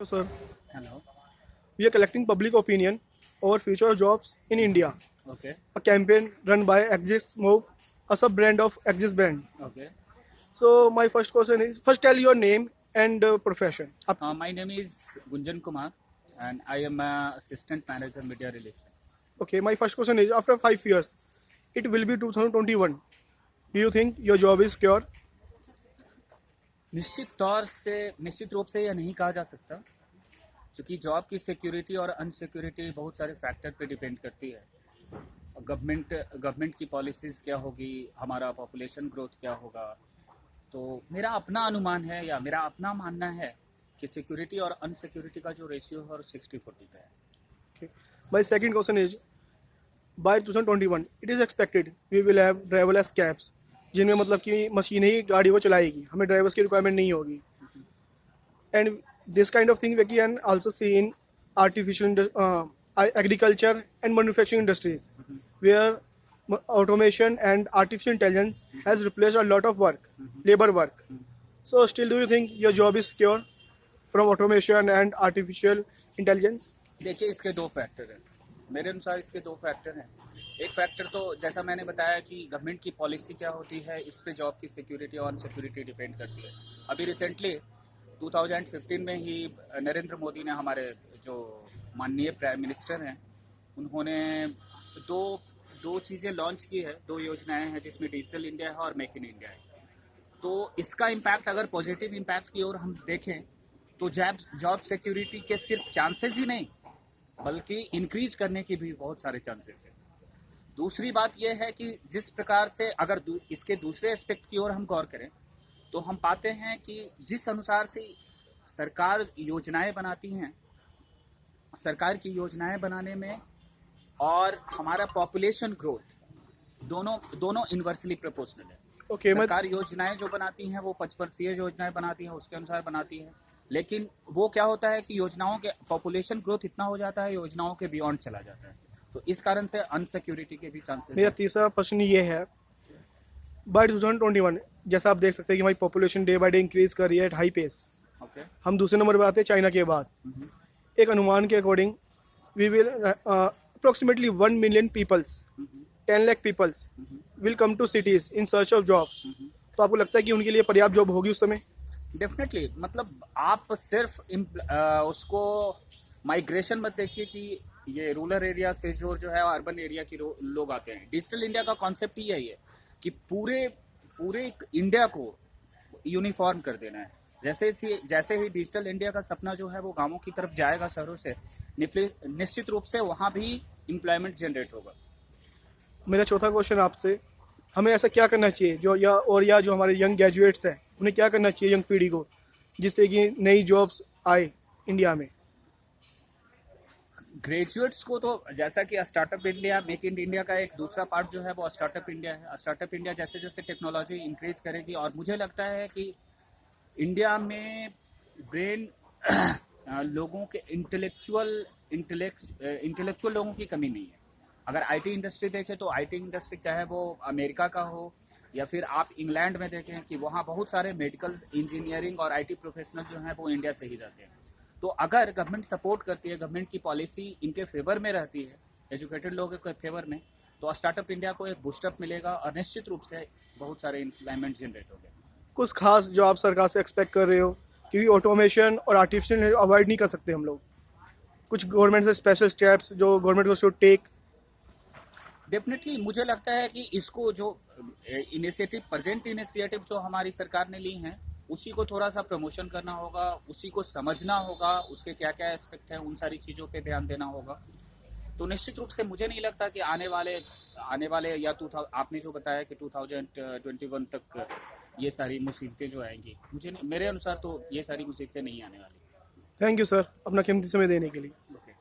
Sir, Hello. we are collecting public opinion over future jobs in India. Okay. A campaign run by Axis Move, a sub brand of Axis brand. Okay. So my first question is, first tell your name and profession. My name is Gunjan Kumar, and I am assistant manager media relation. Okay, my first question is, after 5 years, it will be 2021. Do you think your job is secure? निश्चित रूप से यह नहीं कहा जा सकता, क्योंकि job की सिक्योरिटी और अनसिक्योरिटी बहुत सारे फैक्टर पे डिपेंड करती है। गवर्नमेंट की पॉलिसीज़ क्या होगी, हमारा पॉपुलेशन ग्रोथ क्या होगा। तो मेरा अपना अनुमान है या मेरा अपना मानना है कि सिक्योरिटी और अनसिक्योरिटी का जो रेशियो है और 60-40 का है। Okay. My second question is, by 2021, it is expected we will have driverless cabs, जिनमें मतलब कि मशीनें ही गाड़ी को चलाएगी, हमें ड्राइवर्स की रिक्वायरमेंट नहीं होगी. And this kind of thing we can also see in agriculture and manufacturing industries, where automation and artificial intelligence has replaced a lot of work, labor work. So still, do you think your job is secure from automation and artificial intelligence? देखिए, इसके दो factor हैं। मेरे अनुसार इसके दो factor हैं। एक फैक्टर तो जैसा मैंने बताया कि गवर्नमेंट की पॉलिसी क्या होती है, इस पे जॉब की सिक्योरिटी और अनसिक्योरिटी डिपेंड करती है। अभी रिसेंटली 2015 में ही नरेंद्र मोदी ने, हमारे जो माननीय प्राइम मिनिस्टर हैं, उन्होंने दो दो चीज़ें लॉन्च की है, दो योजनाएं हैं, जिसमें डिजिटल इंडिया है और मेक इन इंडिया है। तो इसका इम्पैक्ट, अगर पॉजिटिव इम्पैक्ट की ओर हम देखें, तो जॉब सिक्योरिटी के सिर्फ चांसेस ही नहीं, बल्कि इंक्रीज करने की भी बहुत सारे चांसेस हैं। दूसरी बात यह है कि जिस प्रकार से अगर इसके दूसरे एस्पेक्ट की ओर हम गौर करें, तो हम पाते हैं कि जिस अनुसार से सरकार योजनाएं बनाती हैं, सरकार की योजनाएं बनाने में और हमारा पॉपुलेशन ग्रोथ दोनों इन्वर्सली प्रोपोर्शनल है। Okay, सरकार योजनाएं जो बनाती हैं वो 5 वर्षीय योजनाएं बनाती हैं, उसके अनुसार बनाती है। लेकिन वो क्या होता है कि योजनाओं के पॉपुलेशन ग्रोथ इतना हो जाता है, योजनाओं के बियॉन्ड चला जाता है। तो इस कारण से अनसिक्योरिटी के भी चांसेस मेरा हैं। तीसरा प्रश्न ये है, बाय 2021 जैसा आप देख सकते हैं कि हमारी population day by day increase कर रही है एट हाई पेस. ओके। हम दूसरे नंबर पे आते हैं चाइना के बाद. एक अनुमान के according we will approximately 1 million peoples, 10 lakh peoples will come to cities in search of jobs. तो आपको लगता है कि उनके लिए पर्याप्त जॉब होगी उस समय? डेफिनेटली, मतलब आप सिर्फ उसको माइग्रेशन मत देखिए कि ये रूरल एरिया से जो है अर्बन एरिया के लोग आते हैं। डिजिटल इंडिया का कॉन्सेप्ट ही यही है कि पूरे इंडिया को यूनिफॉर्म कर देना है। जैसे ही डिजिटल इंडिया का सपना जो है वो गांवों की तरफ जाएगा, शहरों से, निश्चित रूप से वहाँ भी एम्प्लॉयमेंट जनरेट होगा। मेरा चौथा क्वेश्चन आपसे, हमें ऐसा क्या करना चाहिए जो हमारे यंग ग्रेजुएट्स हैं, उन्हें क्या करना चाहिए यंग पीढ़ी को, जिससे कि नई जॉब्स आए इंडिया में? ग्रेजुएट्स को तो, जैसा कि startup India, make in India का एक दूसरा पार्ट जो है वो स्टार्टअप इंडिया है। स्टार्टअप इंडिया जैसे जैसे टेक्नोलॉजी इंक्रीज करेगी, और मुझे लगता है कि इंडिया में ब्रेन लोगों के इंटेलेक्चुअल लोगों की कमी नहीं है। अगर आईटी इंडस्ट्री देखें तो आईटी इंडस्ट्री चाहे वो अमेरिका का हो या फिर आप इंग्लैंड में देखें कि वहाँ बहुत सारे मेडिकल, इंजीनियरिंग और आईटी प्रोफेशनल जो हैं वो इंडिया से ही जाते हैं। तो अगर गवर्नमेंट सपोर्ट करती है, गवर्नमेंट की पॉलिसी इनके फेवर में रहती है, एजुकेटेड लोगों के फेवर में, तो स्टार्टअप इंडिया को एक बूस्टअप मिलेगा और निश्चित रूप से बहुत सारे एम्प्लॉयमेंट जनरेट होंगे। कुछ खास जो आप सरकार से एक्सपेक्ट कर रहे हो, क्योंकि ऑटोमेशन और आर्टिफिशियल अवॉइड नहीं कर सकते हम लोग, कुछ गवर्नमेंट से स्पेशल स्टेप्स जो गवर्नमेंट को शुड टेक? डेफिनेटली, मुझे लगता है कि इसको जो प्रेजेंट इनिशिएटिव जो हमारी सरकार ने ली हैं, उसी को थोड़ा सा प्रमोशन करना होगा, उसी को समझना होगा, उसके क्या क्या एस्पेक्ट हैं, उन सारी चीज़ों पे ध्यान देना होगा। तो निश्चित रूप से मुझे नहीं लगता कि आने वाले या आपने जो बताया कि 2021 तक ये सारी मुसीबतें जो आएंगी, मेरे अनुसार तो ये सारी मुसीबतें नहीं आने वाली। थैंक यू सर, अपना कीमती समय देने के लिए। ओके।